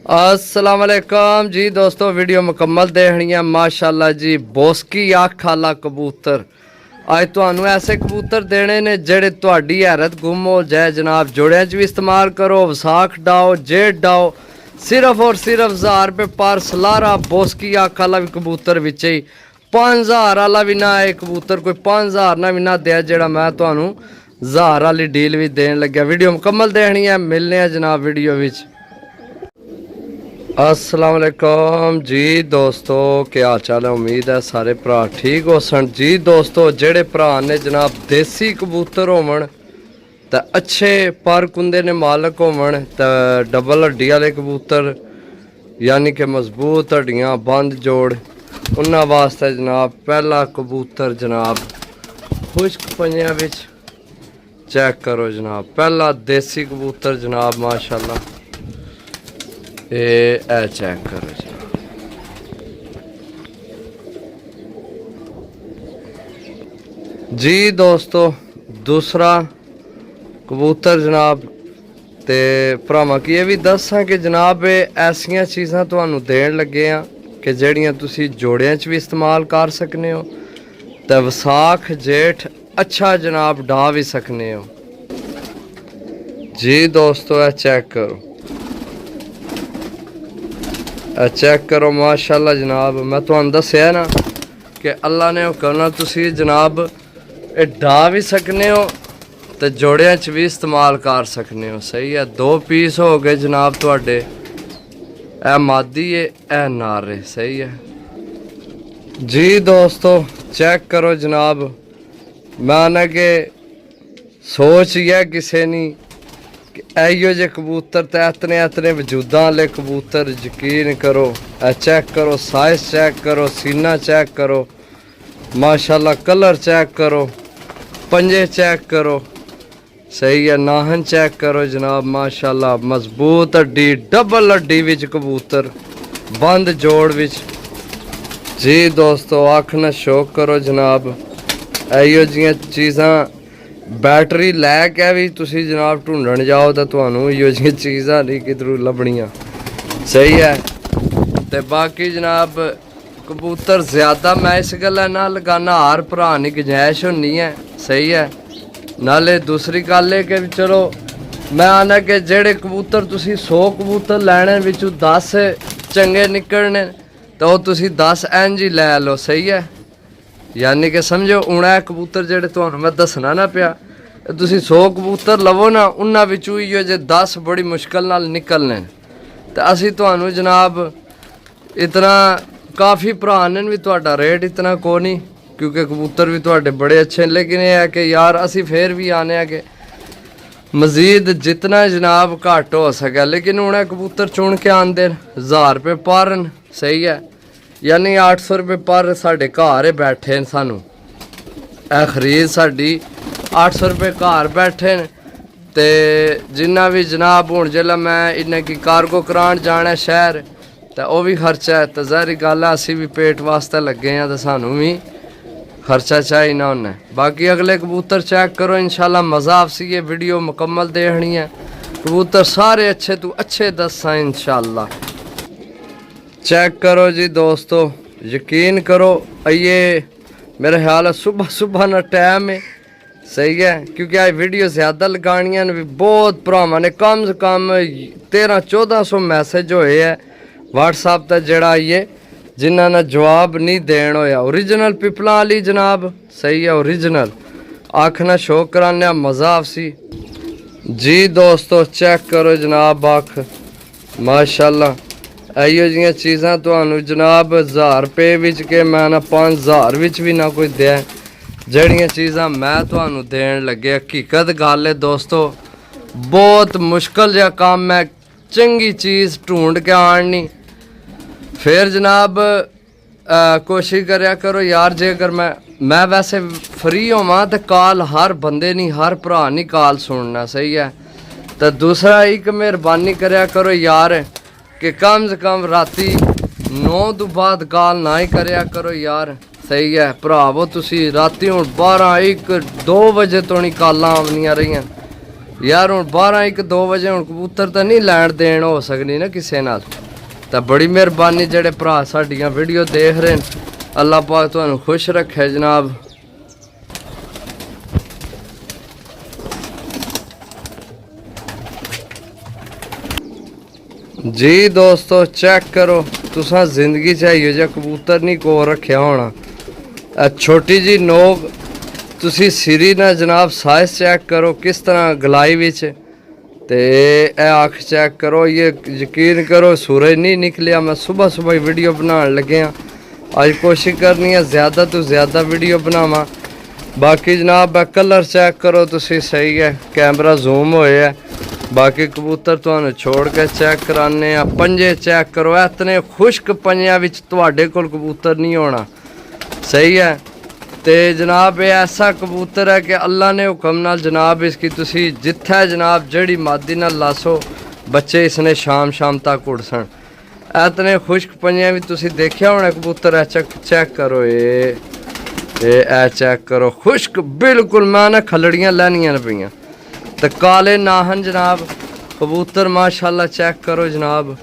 अस्सलाम वालेकुम जी दोस्तों, वीडियो मुकम्मल देखनी है माशाल्लाह जी। बोस्की अख वाला कबूतर अज तुहानू ऐसे कबूतर देने ने जेड़े तुहाडी हैरत गुम हो जाए जनाब। जोड़ियां च भी इस्तेमाल करो, वसाख डाओ, जेठ डाओ, सिर्फ और सिर्फ 1000 रुपये पर सलारा। बोस्की अख वाला भी कबूतर विच ही 5000 वाला भी ना है कबूतर, कोई 5000 ना भी ना दिया जेड़ा मैं तुहानू 1000 वाली डील भी देन लग्या। वीडियो मुकम्मल देखनी है, मिलने हैं जनाब वीडियो विच। अस्सलाम वालेकुम जी दोस्तों, क्या हाल चाल है? उम्मीद है सारे भरा ठीक हो सन जी। दोस्तों जेड़े भरा ने जनाब देसी कबूतर होवन ते अच्छे पर कुंदे ने मालक होवन ते डबल हड्डी वाले कबूतर यानी कि मजबूत हड्डियां बंद जोड़, उन्हां वास्ते जनाब पहला कबूतर जनाब खुश्क पंजियां विच चेक करो जनाब। पहला देसी कबूतर जनाब माशाल्लाह, ए चेक करो जी। जी दोस्तों दूसरा कबूतर जनाब ते भरावां की भी दसां कि जनाब ऐसियां चीज़ां तुहानू देन लगे हैं कि जड़ियां तुसी जोड़ियां च भी इस्तेमाल कर सकने हो ते वसाख जेठ अच्छा जनाब डा भी सकने हो जी। दोस्तों चेक करो, चेक करो माशाल्लाह जनाब। मैं तुहानू दस्या ना कि अल्लाह ने करना तुसी जनाब डा भी सकने हो तो जोड़ियां च भी इस्तेमाल कर सकने हो। सही है, 2 पीस हो गए जनाब तुहाडे, ए मादी है ए नारे। सही है जी। दोस्तों चेक करो जनाब, मैं ना कि सोच ही है किसी नहीं इो जे कबूतर तो इतने इतने वजूदा वाले कबूतर यकीन करो। चेक करो साइज, चेक करो सीना, चेक करो माशाल्लाह, कलर चेक करो, पंजे चेक करो। सही है, नाहन चेक करो जनाब माशाल्लाह, मजबूत हड्डी डबल हड्डी विच कबूतर बंद जोड़ विच जी। दोस्तों अख ना शौक करो जनाब, इो जियां चीज़ां बैटरी लैके भी तुसी जनाब ढूंढन जाओ तो तुहानू इहो जिहियां चीज़ां नहीं किधरों लभनियां। सही है, ते बाकी जनाब कबूतर ज़्यादा मैं इस गल्ला ना लगाना हर भरा नी गुंजाइश होनी है। सही है, नाले दूसरी गल है कि चलो मैं आना कि जेड़े कबूतर तुसी 100 कबूतर लैने विचों 10 चंगे निकलने तो वो तुसी 10 इंज ही लै लो। सही है, यानी कि समझो हूँ कबूतर जेड़े तुहानू मैं दसना ना पिया, तुसी 100 कबूतर लवो ना, उन्हां विचों इहो जे 10 बड़ी मुश्किल नाल निकलने तो असी तुहानू जनाब इतना काफ़ी भरा ने भी तुहाडा रेट इतना को नहीं, क्योंकि कबूतर भी तुहाडे बड़े अच्छे हैं। लेकिन यह है कि यार असी फिर भी आने कि मजीद जितना जनाब घट हो सके, लेकिन हूँ कबूतर चुन के आंदे 1000 रुपये पर न। सही है, यानी 800 रुपये पर साढ़े घर बैठे सानू ए खरीद साड़ी 800 रुपये घर बैठे न। ते जिन्ना भी जनाब हूँ जिसलै मैं इन्हें की कार्गो करान जाना शहर तो वह भी खर्चा है, तो ज़ाहिर गल है असी भी पेट वास्ते लगे हैं तो सानू भी खर्चा चाहिए ना उन्हें। बाकी अगले कबूतर चेक करो इंशाल्लाह, मज़ा आपसी ये वीडियो मुकम्मल देखनी है। कबूतर सारे अच्छे तो अच्छे दसा इंशाल्लाह। चेक करो जी दोस्तों, यकीन करो ये मेरे ख्याल है सुबह सुबह ना टाइम है। सही है, क्योंकि आज वीडियो ज़्यादा लगानियां भी बहुत भरावां ने कम से कम 1300-1400 मैसेज होए है व्हाट्सएप तक जड़ा ये जिन्हों ने जवाब नहीं देन होया। ओरिजिनल पिपला वाली जनाब। सही है, ओरिजिनल आखना शौक कराने मज़ा आपसी जी। दोस्तों चेक करो जनाब आख माशाल्लाह, इहो जिहियां चीज़ां तुहानू जनाब 1000 रुपये विच के मैं ना 5000 विच भी ना कोई दे, जड़ियां चीज़ां मैं तुहानू देन लगे हकीकत गल है। दोस्तों बहुत मुश्किल जहा काम है चंगी चीज़ ढूंढ के आनी। फिर जनाब कोशिश करया करो यार, जे अगर मैं वैसे फ्री होवां तो कॉल हर बंदे नहीं हर भरा नहीं कॉल सुनना। सही है, तो दूसरा एक मेहरबानी करया करो यार कि कम से कम राती 9 तो बाद कॉल ना ही करया करो यार। सही है भरावो, तुसी राती हूँ 12, 1, 2 बजे तो नहीं कॉलां आवनियां रही यार हुण 12-1-2 वजे हुण कबूतर तो नहीं लैण देण हो सकनी ना किसी नाल। तो बड़ी मेहरबानी जेड़े भरा साडियां वीडियो देख रहे हैं, अल्लाह पाक तुहानू खुश रखे जनाब। जी दोस्तों चेक करो, तुसा जिंदगी चाहिए जो कबूतर नहीं को रखा होना। छोटी जी नोक तुसी सिरी ना जनाब साइज चेक करो किस तरह गलाई विच, ते अख चेक करो। ये यकीन करो सूरज नहीं निकलिया, मैं सुबह सुबह ही वीडियो बनाने लगे हाँ। आज कोशिश करनी है ज़्यादा तो ज़्यादा वीडियो बनावा। बाकी जनाब कलर चेक करो तुसी, सही है, कैमरा जूम होए है। बाकी कबूतर तुहानू छोड़ के चेक कराने। पंजे चेक करो, इतने खुश्क पंजियां विच तुहाडे कोल कबूतर नहीं होना, सही है। तो जनाब ये ऐसा कबूतर है कि अल्लाह ने हुक्म नाल जनाब इसकी तुसी जिथे जनाब जड़ी मादी नाल लासो बच्चे इसने शाम शाम तक उड़सन। इतने खुश्क पंजियां भी तुसी देखिया होना कबूतर। चेक करो ये चेक करो, खुश्क बिल्कुल, मैं ना खलड़ियां लैनियां पईयां। तो काले नाहन जनाब कबूतर माशाल्लाह चेक करो जनाब,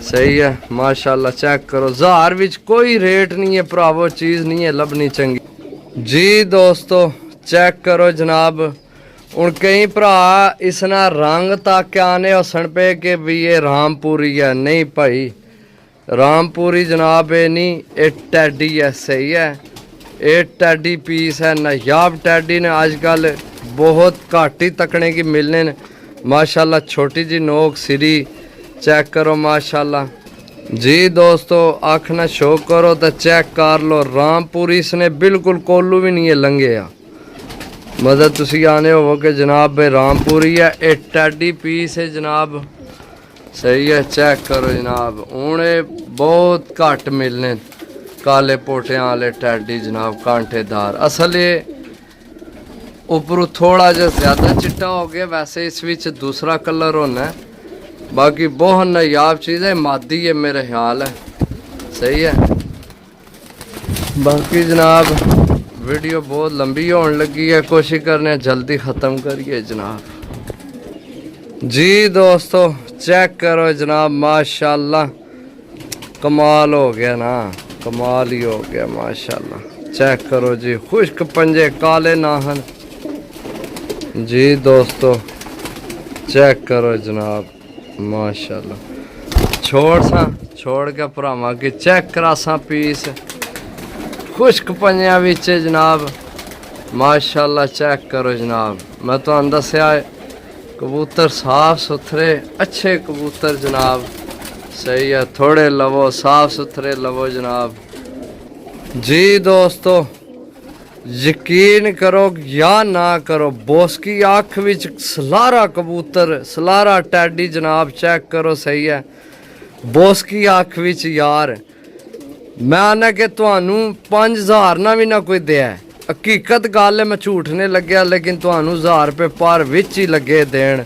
सही है माशाल्लाह चेक करो। ज़ार विच कोई रेट नहीं है भरावो, चीज़ नहीं है लभनी चंगी। जी दोस्तों चेक करो जनाब, हूँ कई भरा इसना रंग तक आने हसन पे कि भी ये रामपुरी है। नहीं भाई, रामपुरी जनाब ये नहीं, ये टैडी है, सही है। ये टैडी पीस है, नायाब टैडी ने आजकल बहुत घट ही तकने की मिलने ने माशाल्लाह। छोटी जी नोक सिरी चेक करो माशाल्लाह। जी दोस्तों अख ना शो करो तो चेक कर लो, रामपुरी इसने बिल्कुल कोलू भी नहीं है लंघे आ। मतलब तुसी आने हो कि जनाब भाई रामपुरी है, ये टैडी पीस है जनाब, सही है। चेक करो जनाब, हूँ बहुत घट मिलने काले पोटियां वाले टैडी जनाब, कांटेदार। असल ये ऊपरों थोड़ा जा ज़्यादा चिट्टा हो गया, वैसे इस विच दूसरा कलर होना है। बाकी बहुत नायाब चीज़ है, मादी है मेरे ख्याल है, सही है। बाकी जनाब वीडियो बहुत लंबी होने लगी है, कोशिश करने जल्दी ख़त्म करिए जनाब। जी दोस्तों चेक करो जनाब माशाल्लाह, कमाल हो गया ना, कमाल ही हो गया माशाल्लाह। चेक करो जी, खुश्क पंजे काले नाहन। जी दोस्तों चेक करो जनाब माशाल्लाह। छोड़ के भरावां की चेक करासा पीस, खुश्क पंजियां विच जनाब माशाल्लाह। चेक करो जनाब, मैं तुहानू दस्सिया कबूतर साफ सुथरे अच्छे कबूतर जनाब, सही है। थोड़े लवो, साफ सुथरे लवो जनाब। जी दोस्तों यकीन करो या ना करो, बोस की अख विच सलारा कबूतर, सलारा टैडी जनाब, चेक करो, सही है। बोस की अख विच यार मैं आना कि तुहानू 5000 ना भी ना कोई दिया, हकीकत गल है, मैं झूठ नहीं लग्या, लेकिन तुहानू 1000 रुपये पर विच ही लगे देन,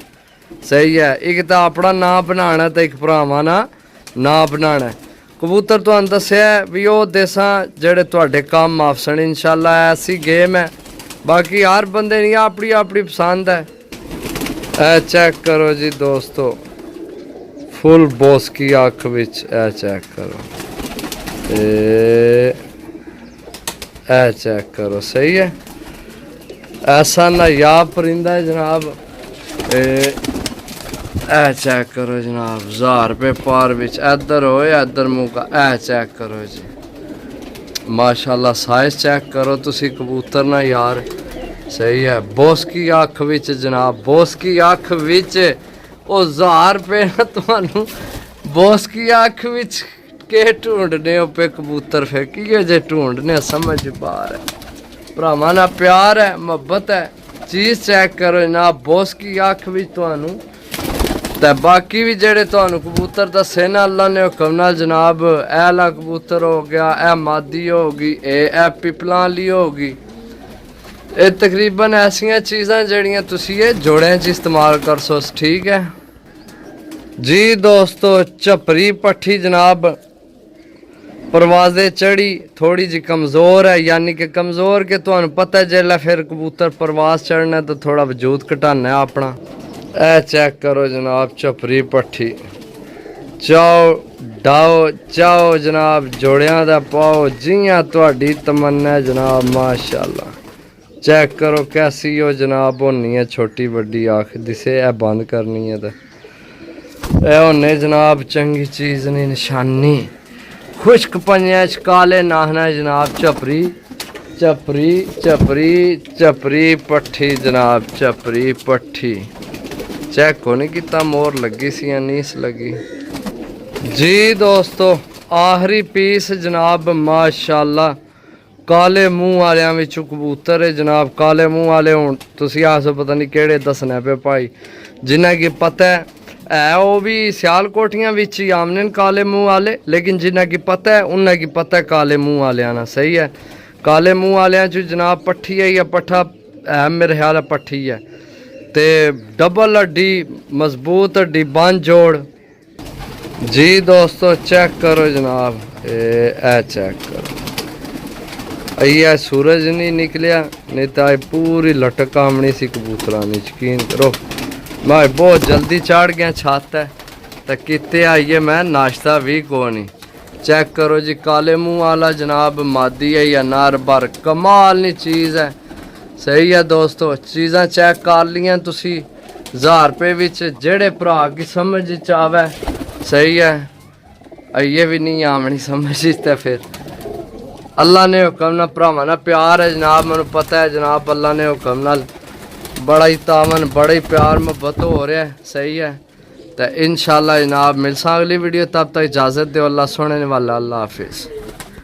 सही है। एक तो अपना ना बनाना तो एक भरावां ना बनाना। कबूतर तुहानू दस्सिया भी वो देसा जेड़े तुहाडे काम आफसन, इंशाल्लाह ऐसी गेम है। बाकी हर बंदे नहीं अपनी अपनी पसंद है। ए चेक करो जी दोस्तों, फुल बॉस की अख विच, ए चेक करो, ए चेक करो, सही है। ऐसा नायाब परिंदा है जनाब। ए चेक करो जनाब, 1000 रुपये पार विच, इधर हो इधर मुँह का, ए चेक करो जी माशाल्लाह। साइज चेक करो तुसी कबूतर ना यार, सही है। बोस की अख विच जनाब, बोस की अख विच ओ 1000 रुपये ना तुहानू बोस की अख विच के ढूंढने पे कबूतर, फिर की जे ढूंढने समझ बाहर है। भरावां ना प्यार है, मुहब्बत है। चीज़ चेक करो जनाब, बोस की अख विच तुहानू। तो बाकी भी जेड़े तुहानू कबूतर दस्से ना अल्लाह ने हुक्म नाल जनाब, ऐला कबूतर हो गया, ए मादी होगी, ए पिपलां वाली होगी, ये तकरीबन ऐसियां चीज़ां जेड़ियां तुसी ये जोड़ियां च इस्तेमाल कर सो, ठीक है जी दोस्तों। झपरी पट्ठी जनाब परवाज़े चढ़ी थोड़ी जी कमज़ोर है, यानी कि कमज़ोर के तुहानू पता है जेल्लै फिर कबूतर परवाज़ चढ़ना तो थोड़ा वजूद घटाना है अपना। ए चेक करो जनाब चपरी पट्ठी चाओ डाओ चाओ जनाब जोड़ियां दा पाओ जियां तुहाडी तमन्ना है जनाब माशाल्लाह। चेक करो कैसी हो जनाब होनी है छोटी बड़ी आख दिसे ए बंद करनी है ते ए होने जनाब चंगी चीज़ नहीं निशानी खुश्क पंजे च काले नाहना जनाब चपरी चपरी चपरी चपरी पट्ठी जनाब चपरी पट्ठी चेक को नहीं किता मोर लगी सी या नीस लगी जी दोस्तों। आखिरी पीस जनाब माशाल्लाह काले मुंह वालियां विचों कबूतर है जनाब। काले मुंह वाले हूँ तुसी आसो पता नहीं केड़े दसने पे भाई जिन्हें कि पता है वो भी सियालकोटियां विच ही आमने काले मुंह वाले लेकिन जिन्हें कि पता है उन्हें की पता है काले मुंह वाले ना सही है। काले मुंह वालियां च जनाब पट्ठी है या पट्ठा है मेरे ख्याल है पट्ठी है ते डबल हड्डी मजबूत हड्डी बन जोड़ जी दोस्तों। चेक करो जनाब ए चेक करो ये सूरज नहीं निकलिया नहीं तो पूरी लटक आमनी सी कबूतरां दी यकीन करो। मैं बहुत जल्दी चढ़ गया छत है तो कितने आइए मैं नाश्ता भी को नहीं। चेक करो जी काले मुंह वाला जनाब मादी है या नार बर कमाल नी चीज़ है सही है दोस्तों। चीज़ां चेक कर लियां तुसी 1000 रुपये विच जेड़े भरा की समझ च आवे सही है। आइए भी नहीं आमनी समझ तो फिर अल्लाह ने हुक्म ना भरावां ना प्यार है जनाब मैनू पता है जनाब अल्लाह ने हुक्म नाल बड़ा ही तावन बड़ा ही प्यार मोहब्बत हो रहा है सही है। तो इंशाल्लाह जनाब मिलसा अगली वीडियो तब तक इजाज़त दो अल्लाह सुनने वाला अल्लाह हाफिज़।